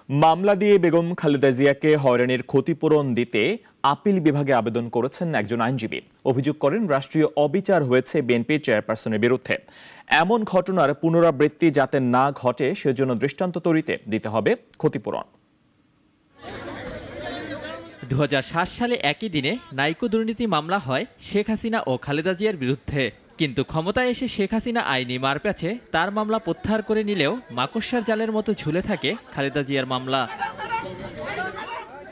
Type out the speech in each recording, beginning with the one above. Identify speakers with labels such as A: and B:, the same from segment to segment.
A: মামলা দিয়ে বেগম খালেদা জিয়াকে হয়রানির ক্ষতিপূরণ দিতে আপিল বিভাগে আবেদন করেছেন একজন আইনজীবী। অভিযোগ করেন রাষ্ট্রীয় অবিচার হয়েছে বিএনপির চেয়ারপারসনের বিরুদ্ধে। এমন ঘটনার পুনরাবৃত্তি যাতে না ঘটে সেজন্য দৃষ্টান্ত তৈরিতে দিতে হবে ক্ষতিপূরণ।
B: 2007 সালে একই দিনে নাইকো দুর্নীতি মামলা হয় শেখ হাসিনা ও খালেদা জিয়ার বিরুদ্ধে, কিন্তু ক্ষমতায় এসে শেখ হাসিনা আইনি মারপ্যাচে তার মামলা প্রত্যাহার করে নিলেও মাকড়সার জালের মতো ঝুলে থাকে খালেদা জিয়ার মামলা।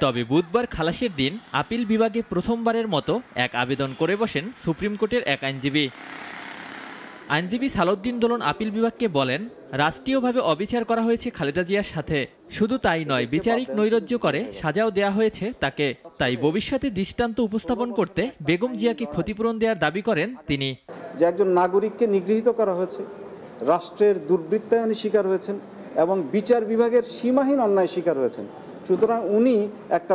B: তবে বুধবার খালাসের দিন আপিল বিভাগে প্রথমবারের মতো এক আবেদন করে বসেন সুপ্রিম কোর্টের এক আইনজীবী সালাউদ্দিন দোলন আপিল বিভাগকে বলেন, রাষ্ট্রীয়ভাবে অবিচার করা হয়েছে খালেদা জিয়ার সাথে। শুধু তাই নয়, বিচারিক নৈরাজ্য করে সাজাও দেয়া হয়েছে তাকে। তাই ভবিষ্যতে দৃষ্টান্ত উপস্থাপন করতে বেগম জিয়াকে ক্ষতিপূরণ দেওয়ার দাবি করেন তিনি।
C: যে একজন নাগরিককে নিগৃহীত করা হয়েছে, রাষ্ট্রের দুর্বৃত্তায়নের শিকার হয়েছেন এবং বিচার বিভাগের সীমাহীন অন্যায় শিকার হয়েছেন। সুতরাং উনি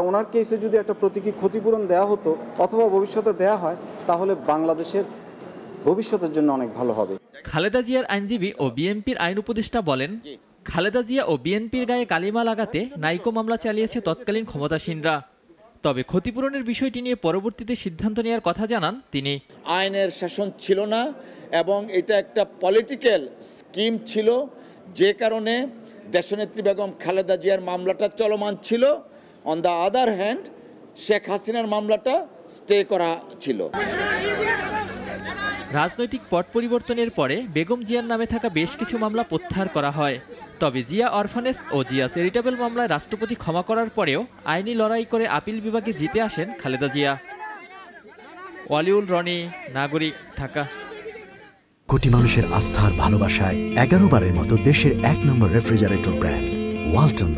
C: ওনার কেসে যদি একটা প্রতীকী ক্ষতিপূরণ দেওয়া হতো অথবা ভবিষ্যতে দেওয়া হয়, তাহলে বাংলাদেশের ভবিষ্যতের জন্য অনেক ভালো হবে।
B: খালেদা জিয়ার আইনজীবী ও বিএনপির আইন উপদেষ্টা বলেন, খালেদা জিয়া ও বিএনপির গায়ে কালিমা লাগাতে নাইকো মামলা চালিয়েছে তৎকালীন ক্ষমতাসীনরা। তবে ক্ষতিপূরণের বিষয়টি নিয়ে পরবর্তীতে সিদ্ধান্ত নেওয়ার কথা জানান তিনি।
D: আইনের শাসন ছিল না এবং এটা একটা পলিটিক্যাল স্কিম ছিল, যে কারণে দেশনেত্রী বেগম খালেদা জিয়ার মামলাটা চলমান ছিল। On the other hand Sheikh হাসিনার মামলাটা স্টে করা ছিল।
B: রাজনৈতিক পট পরিবর্তনের পরে বেগম জিয়ার নামে থাকা বেশ কিছু মামলা প্রত্যাহার করা হয়। তবে জিয়া অরফানেজ ও জিয়া চ্যারিটেবল মামলায় রাষ্ট্রপতি ক্ষমা করার পরেও আইনি লড়াই করে আপিল বিভাগে জিতে আসেন খালেদা জিয়া। ওয়ালিউল রনি, নাগরিক, ঢাকা।
E: কোটি মানুষের আস্থার ভালোবাসায় 11 বারের মতো দেশের 1 নম্বর রেফ্রিজারেটর ব্র্যান্ড ওয়ালটন।